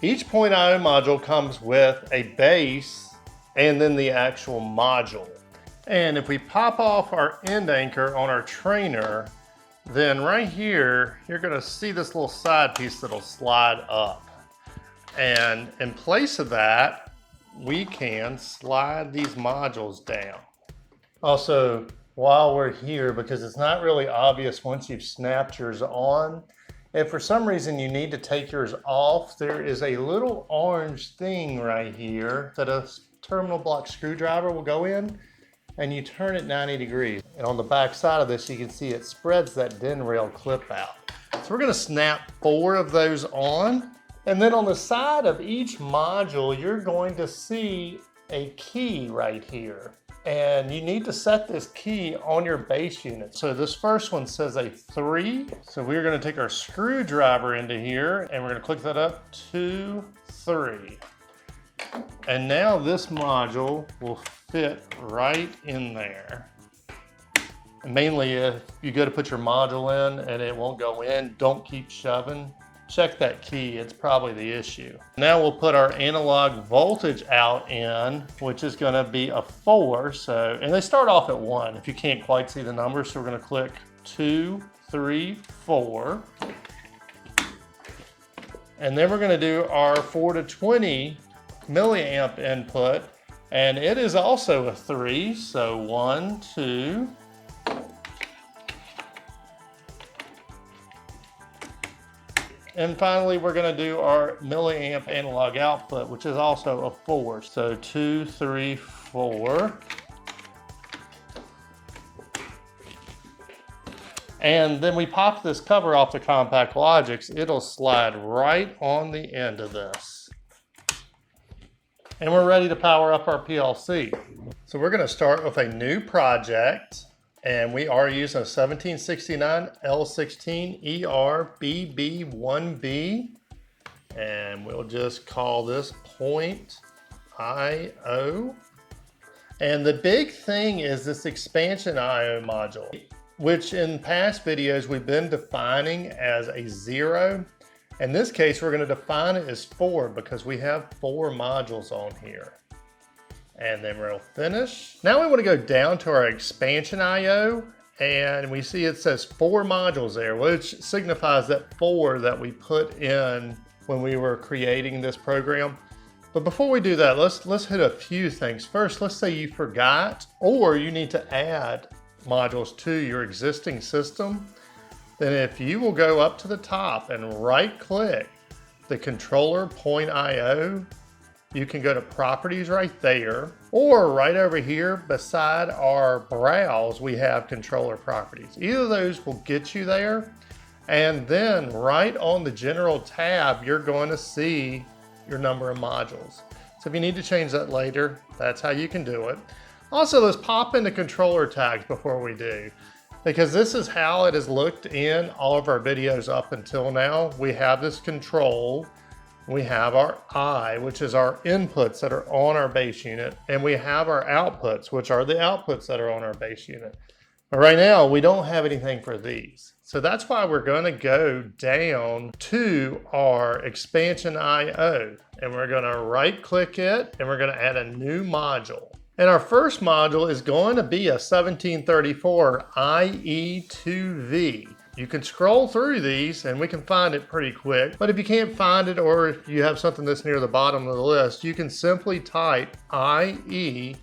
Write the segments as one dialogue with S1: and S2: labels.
S1: Each Point.io module comes with a base and then the actual module. And if we pop off our end anchor on our trainer, then right here, you're gonna see this little side piece that'll slide up. And in place of that, we can slide these modules down. Also, while we're here, because it's not really obvious once you've snapped yours on, if for some reason you need to take yours off, there is a little orange thing right here that a terminal block screwdriver will go in, and you turn it 90 degrees. And on the back side of this, you can see it spreads that DIN rail clip out. So we're gonna snap 4 of those on. And then on the side of each module, you're going to see a key right here. And you need to set this key on your base unit. So this first one says a 3. So we're gonna take our screwdriver into here and we're gonna click that up, 2, 3. And now this module will fit right in there. And mainly if you go to put your module in and it won't go in, don't keep shoving. Check that key, it's probably the issue. Now we'll put our analog voltage out in, which is gonna be a 4. And they start off at 1 if you can't quite see the numbers. So we're gonna click 2, 3, 4. And then we're gonna do our 4 to 20 milliamp input. And it is also a 3, so 1, 2. And finally, we're gonna do our milliamp analog output, which is also a 4. So 2, 3, 4. And then we pop this cover off the CompactLogix, it'll slide right on the end of this. And we're ready to power up our PLC. So we're gonna start with a new project. And we are using a 1769 L16 ERBB1B. And we'll just call this Point.io. And the big thing is this expansion IO module, which in past videos we've been defining as a 0. In this case, we're going to define it as 4 because we have 4 modules on here. And then we'll finish. Now we want to go down to our expansion IO, and we see it says 4 modules there, which signifies that 4 that we put in when we were creating this program. But before we do that, let's hit a few things. First, let's say you forgot or you need to add modules to your existing system. Then if you will go up to the top and right click the controller Point.io, you can go to properties right there, or right over here beside our browse, we have controller properties. Either of those will get you there. And then right on the general tab, you're going to see your number of modules. So if you need to change that later, that's how you can do it. Also, let's pop into controller tags before we do, because this is how it has looked in all of our videos up until now. We have this control. We have our I, which is our inputs that are on our base unit, and we have our outputs, which are the outputs that are on our base unit. But right now, we don't have anything for these. So that's why we're going to go down to our expansion IO, and we're going to right click it, and we're going to add a new module. And our first module is going to be a 1734 IE2V. You can scroll through these and we can find it pretty quick, but if you can't find it or if you have something that's near the bottom of the list, you can simply type IE2V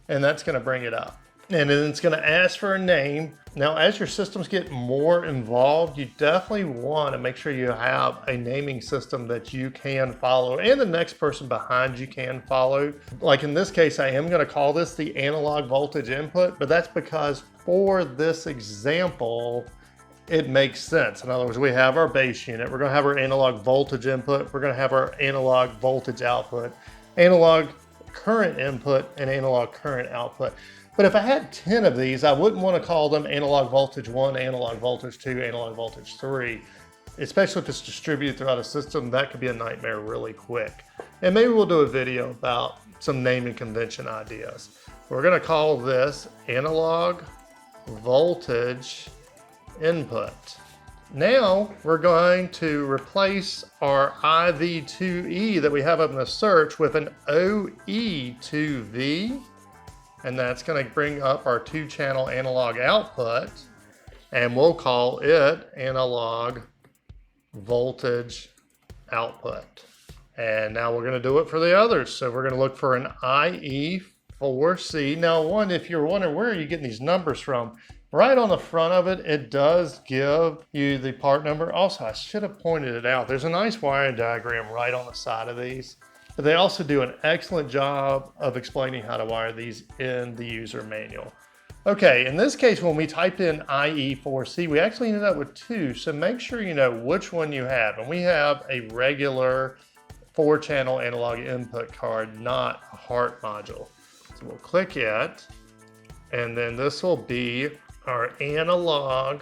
S1: and that's going to bring it up. And then it's going to ask for a name. Now, as your systems get more involved, you definitely want to make sure you have a naming system that you can follow and the next person behind you can follow. Like in this case, I am going to call this the analog voltage input, but that's because for this example, it makes sense. In other words, we have our base unit, we're going to have our analog voltage input, we're going to have our analog voltage output, analog current input, and analog current output. But if I had 10 of these, I wouldn't want to call them analog voltage 1, analog voltage 2, analog voltage 3. Especially if it's distributed throughout a system, that could be a nightmare really quick. And maybe we'll do a video about some naming convention ideas. We're going to call this analog voltage input. Now we're going to replace our IV2E that we have up in the search with an OE2V, and that's going to bring up our 2-channel analog output, and we'll call it analog voltage output. And now we're going to do it for the others. So we're going to look for an IE4C. Now, if you're wondering where are you getting these numbers from, right on the front of it, it does give you the part number. Also, I should have pointed it out. There's a nice wiring diagram right on the side of these, but they also do an excellent job of explaining how to wire these in the user manual. Okay, in this case, when we typed in IE4C, we actually ended up with 2, so make sure you know which one you have. And we have a regular 4-channel analog input card, not a HART module. So we'll click it, and then this will be our analog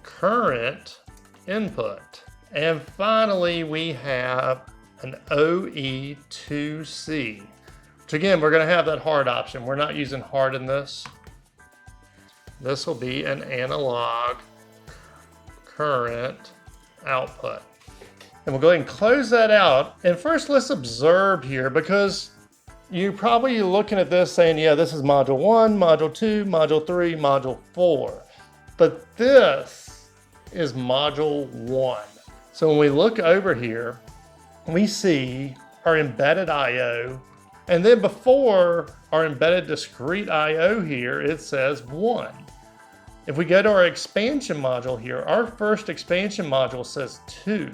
S1: current input. And finally, we have an OE2C, which again, we're going to have that HART option. We're not using HART in this. This will be an analog current output. And we'll go ahead and close that out. And first, let's observe here, because you're probably looking at this saying, yeah, this is module 1, module 2, module 3, module 4. But this is module 1. So when we look over here, we see our embedded I/O. And then before our embedded discrete I/O here, it says 1. If we go to our expansion module here, our first expansion module says 2,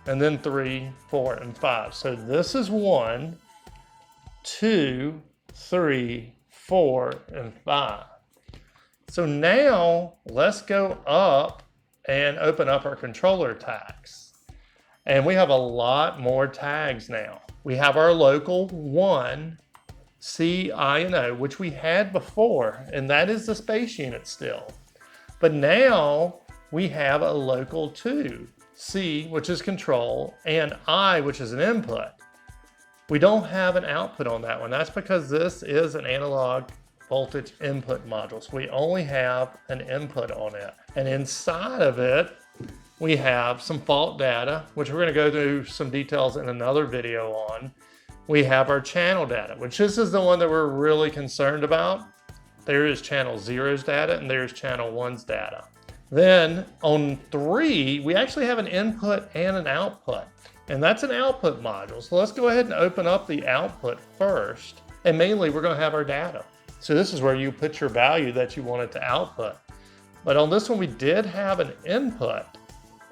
S1: and then 3, 4, and 5. So this is 1, 2, 3, 4, and 5. So now let's go up and open up our controller tags. And we have a lot more tags now. We have our local 1, C, I, and O, which we had before, and that is the space unit still. But now we have a local 2, C, which is control, and I, which is an input. We don't have an output on that one. That's because this is an analog voltage input module. So we only have an input on it. And inside of it, we have some fault data, which we're going to go through some details in another video on. We have our channel data, which this is the one that we're really concerned about. There is channel 0's data and there's channel 1's data. Then on 3, we actually have an input and an output, and that's an output module. So let's go ahead and open up the output first. And mainly we're going to have our data. So this is where you put your value that you want it to output. But on this one, we did have an input,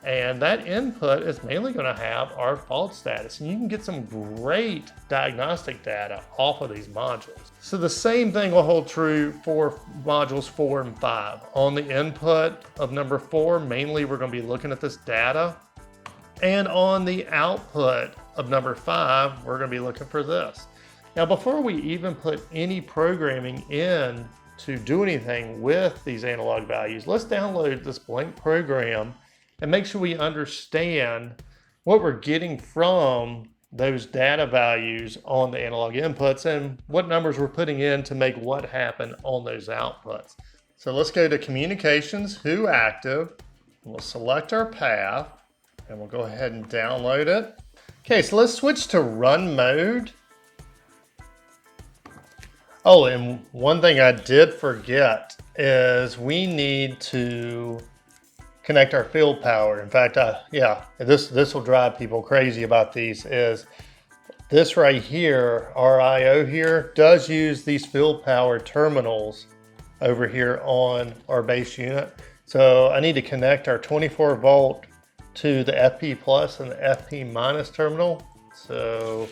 S1: and that input is mainly going to have our fault status. And you can get some great diagnostic data off of these modules. So the same thing will hold true for modules 4 and 5. On the input of number 4, mainly we're going to be looking at this data. And on the output of number 5, we're going to be looking for this. Now, before we even put any programming in to do anything with these analog values, let's download this blank program and make sure we understand what we're getting from those data values on the analog inputs and what numbers we're putting in to make what happen on those outputs. So let's go to communications, who active. We'll select our path and we'll go ahead and download it. Okay, so let's switch to run mode. Oh, and one thing I did forget is we need to connect our field power. In fact, this will drive people crazy about these, is this right here, our I/O here, does use these field power terminals over here on our base unit. So I need to connect our 24 volt to the FP plus and the FP minus terminal. So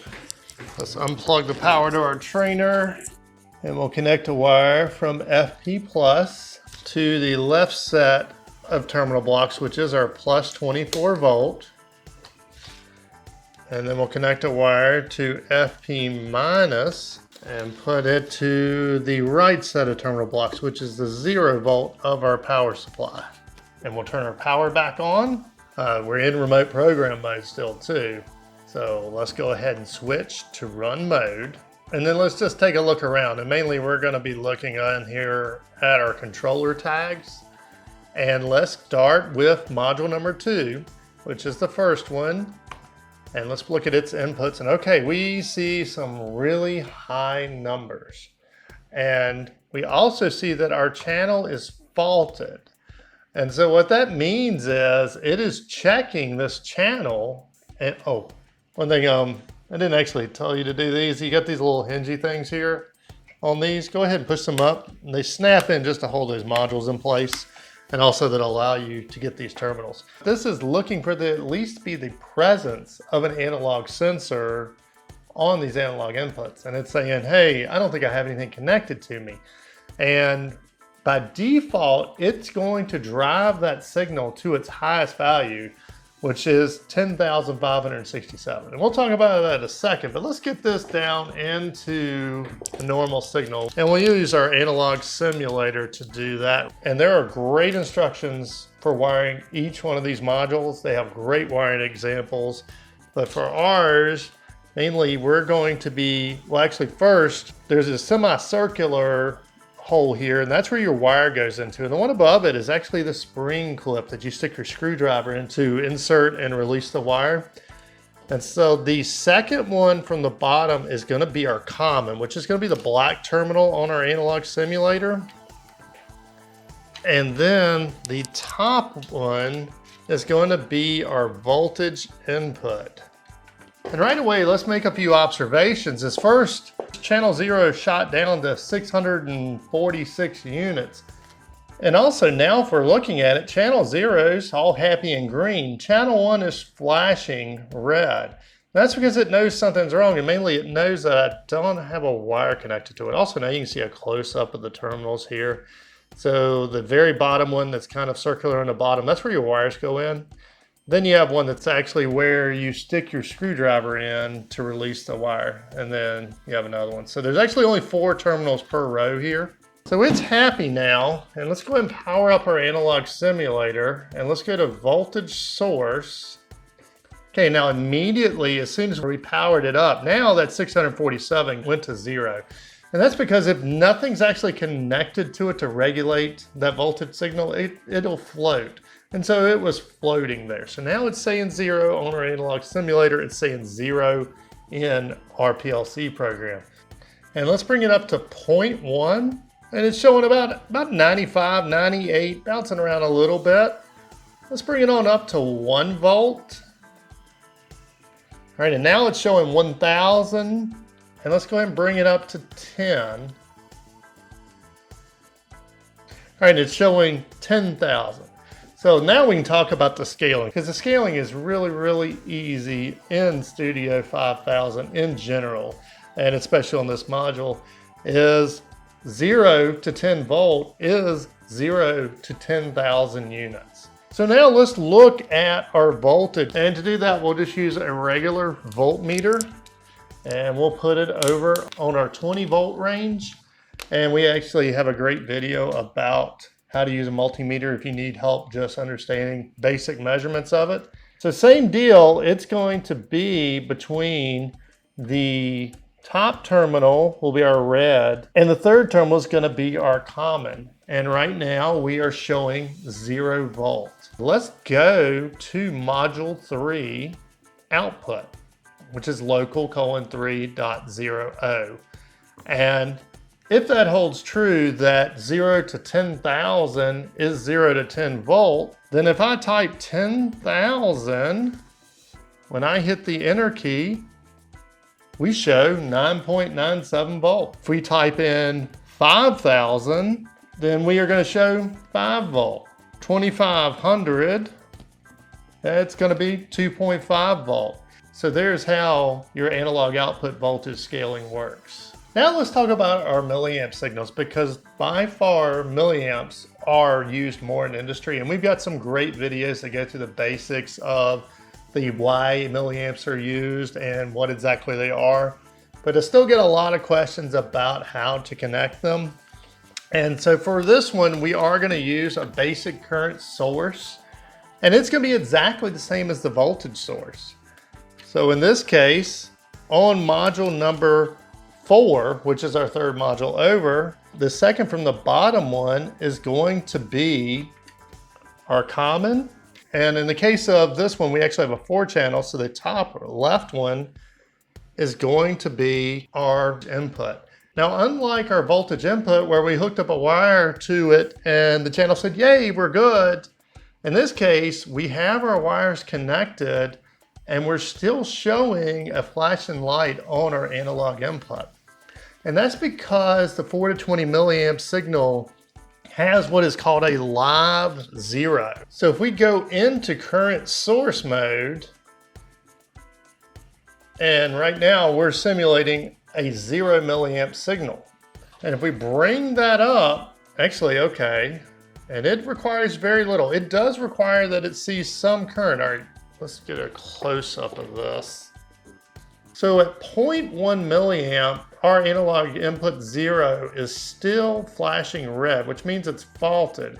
S1: let's unplug the power to our trainer, and we'll connect a wire from FP plus to the left set of terminal blocks, which is our plus 24 volt. And then we'll connect a wire to FP minus and put it to the right set of terminal blocks, which is the 0 volt of our power supply. And we'll turn our power back on. We're in remote program mode still too. So let's go ahead and switch to run mode. And then let's just take a look around. And mainly we're going to be looking on here at our controller tags. And let's start with module number 2, which is the first one. And let's look at its inputs. And okay, we see some really high numbers. And we also see that our channel is faulted. And so what that means is it is checking this channel. And oh, one thing, I didn't actually tell you to do these. You got these little hingy things here on these. Go ahead and push them up. And they snap in just to hold those modules in place. And also that allow you to get these terminals. This is looking for the at least be the presence of an analog sensor on these analog inputs. And it's saying, hey, I don't think I have anything connected to me. And by default, it's going to drive that signal to its highest value, which is 10,567. And we'll talk about that in a second, but let's get this down into a normal signal. And we'll use our analog simulator to do that. And there are great instructions for wiring each one of these modules. They have great wiring examples, but for ours, mainly we're going to be, well actually first, there's a semicircular hole here, and that's where your wire goes into. And the one above it is actually the spring clip that you stick your screwdriver in to insert and release the wire. And so the second one from the bottom is going to be our common, which is going to be the black terminal on our analog simulator. And then the top one is going to be our voltage input. And right away, let's make a few observations. As first, channel 0 shot down to 646 units. And also now if we're looking at it, channel 0's all happy and green. Channel 1 is flashing red. That's because it knows something's wrong, and mainly it knows that I don't have a wire connected to it. Also now you can see a close-up of the terminals here. So the very bottom one that's kind of circular on the bottom, that's where your wires go in. Then you have one that's actually where you stick your screwdriver in to release the wire. And then you have another one. So there's actually only 4 terminals per row here. So it's happy now. And let's go ahead and power up our analog simulator. And let's go to voltage source. Okay, now immediately, as soon as we powered it up, now that 647 went to 0. And that's because if nothing's actually connected to it to regulate that voltage signal, it'll float. And so it was floating there. So now it's saying 0 on our analog simulator. It's saying 0 in our PLC program. And let's bring it up to 0.1. And it's showing about 95, 98, bouncing around a little bit. Let's bring it on up to 1 volt. All right, and now it's showing 1,000. And let's go ahead and bring it up to 10. All right, it's showing 10,000. So now we can talk about the scaling, because the scaling is really, really easy in Studio 5000 in general, and especially on this module, is 0 to 10 volt is 0 to 10,000 units. So now let's look at our voltage, and to do that we'll just use a regular voltmeter, and we'll put it over on our 20 volt range. And we actually have a great video about how to use a multimeter if you need help just understanding basic measurements of it. So same deal, it's going to be between the top terminal will be our red, and the third terminal is going to be our common. And right now we are showing 0 volt. Let's go to module 3 output, which is local :3.0. And if that holds true that 0 to 10,000 is 0 to 10 volt, then if I type 10,000, when I hit the enter key, we show 9.97 volt. If we type in 5,000, then we are going to show 5 volt. 2,500, that's going to be 2.5 volt. So there's how your analog output voltage scaling works. Now let's talk about our milliamp signals, because by far milliamps are used more in industry, and we've got some great videos that go through the basics of the why milliamps are used and what exactly they are. But I still get a lot of questions about how to connect them. And so for this one, we are going to use a basic current source, and it's going to be exactly the same as the voltage source. So in this case, on module number 4, which is our third module over, the second from the bottom one is going to be are common. And in the case of this one, we actually have a 4-channel, so the top left one is going to be our input. Now, unlike our voltage input where we hooked up a wire to it and the channel said, yay, we're good. In this case, we have our wires connected and we're still showing a flashing light on our analog input. And that's because the 4 to 20 milliamp signal has what is called a live zero. So if we go into current source mode, and right now we're simulating a 0 milliamp signal. And if we bring that up, actually, okay, and it requires very little. It does require that it sees some current. All right, let's get a close-up of this. So at 0.1 milliamp, our analog input 0 is still flashing red, which means it's faulted.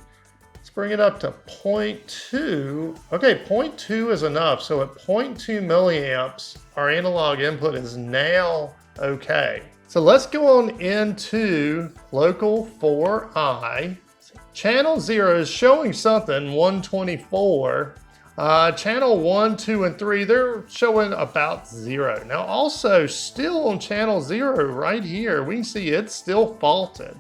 S1: Let's bring it up to 0.2. Okay, 0.2 is enough. So at 0.2 milliamps, our analog input is now okay. So let's go on into local 4i. Channel 0 is showing something, 124. Channel 1, 2, and 3, they're showing about 0. Now also, still on channel 0 right here, we can see it's still faulted.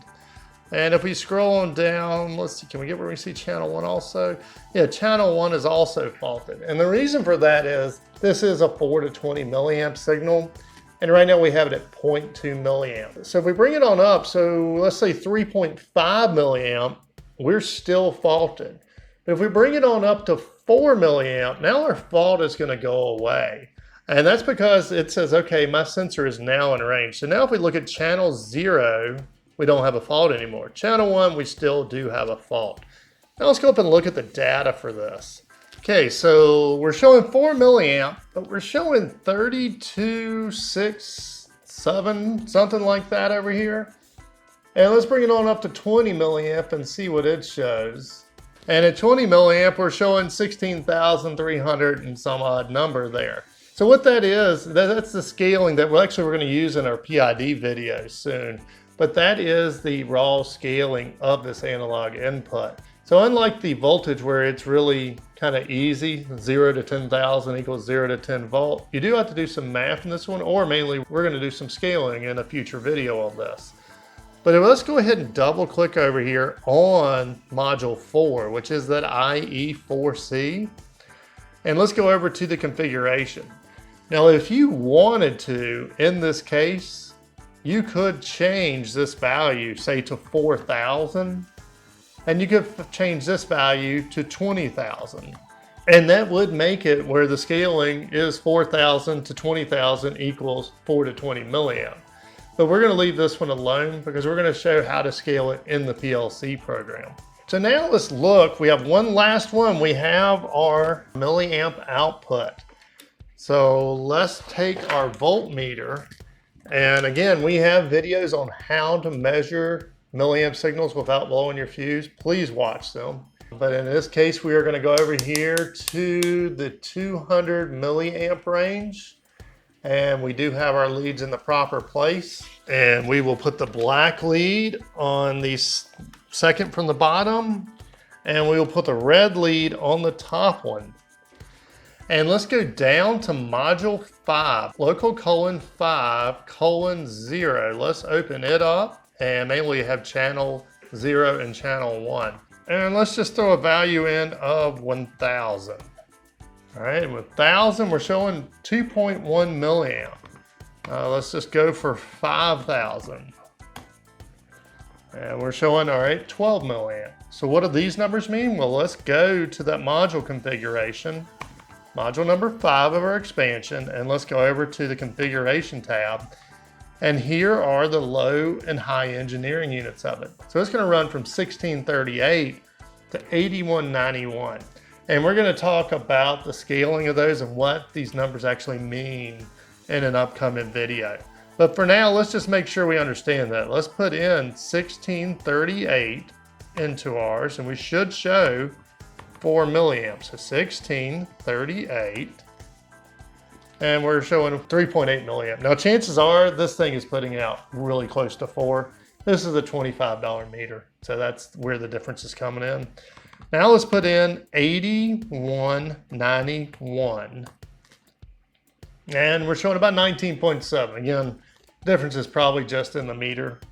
S1: And if we scroll on down, let's see, can we get where we see channel 1 also? Yeah, channel 1 is also faulted. And the reason for that is this is a 4 to 20 milliamp signal. And right now we have it at 0.2 milliamp. So if we bring it on up, so let's say 3.5 milliamp, we're still faulted. But if we bring it on up to 4 milliamp, now our fault is going to go away. And that's because it says, okay, my sensor is now in range. So now if we look at channel 0, we don't have a fault anymore. Channel 1, we still do have a fault. Now let's go up and look at the data for this. Okay, so we're showing 4 milliamp, but we're showing 32, 6, 7, something like that over here. And let's bring it on up to 20 milliamp and see what it shows. And at 20 milliamp, we're showing 16,300 and some odd number there. So what that is, that's the scaling that we're going to use in our PID video soon. But that is the raw scaling of this analog input. So unlike the voltage where it's really kind of easy, 0 to 10,000 equals 0 to 10 volt, you do have to do some math in this one, or mainly we're going to do some scaling in a future video of this. But let's go ahead and double click over here on module 4, which is that IE4C. And let's go over to the configuration. Now, if you wanted to, in this case, you could change this value, say to 4,000, and you could change this value to 20,000. And that would make it where the scaling is 4,000 to 20,000 equals 4 to 20 milliamp. But we're going to leave this one alone because we're going to show how to scale it in the PLC program. So now let's look. We have one last one. We have our milliamp output. So let's take our voltmeter. And again, we have videos on how to measure milliamp signals without blowing your fuse. Please watch them. But in this case, we are going to go over here to the 200 milliamp range. And we do have our leads in the proper place. And we will put the black lead on the second from the bottom. And we will put the red lead on the top one. And let's go down to module 5, local colon 5 colon 0. Let's open it up. And mainly have channel 0 and channel 1. And let's just throw a value in of 1,000. All right, with 1,000, we're showing 2.1 milliamp. Let's just go for 5,000. And we're showing, all right, 12 milliamp. So what do these numbers mean? Well, let's go to that module configuration, module number 5 of our expansion, and let's go over to the configuration tab. And here are the low and high engineering units of it. So it's going to run from 1638 to 8191. And we're going to talk about the scaling of those and what these numbers actually mean in an upcoming video. But for now, let's just make sure we understand that. Let's put in 1638 into ours, and we should show 4 milliamps. So 1638, and we're showing 3.8 milliamp. Now, chances are this thing is putting out really close to 4. This is a $25 meter, so that's where the difference is coming in. Now let's put in 8191. And we're showing about 19.7. Again, difference is probably just in the meter.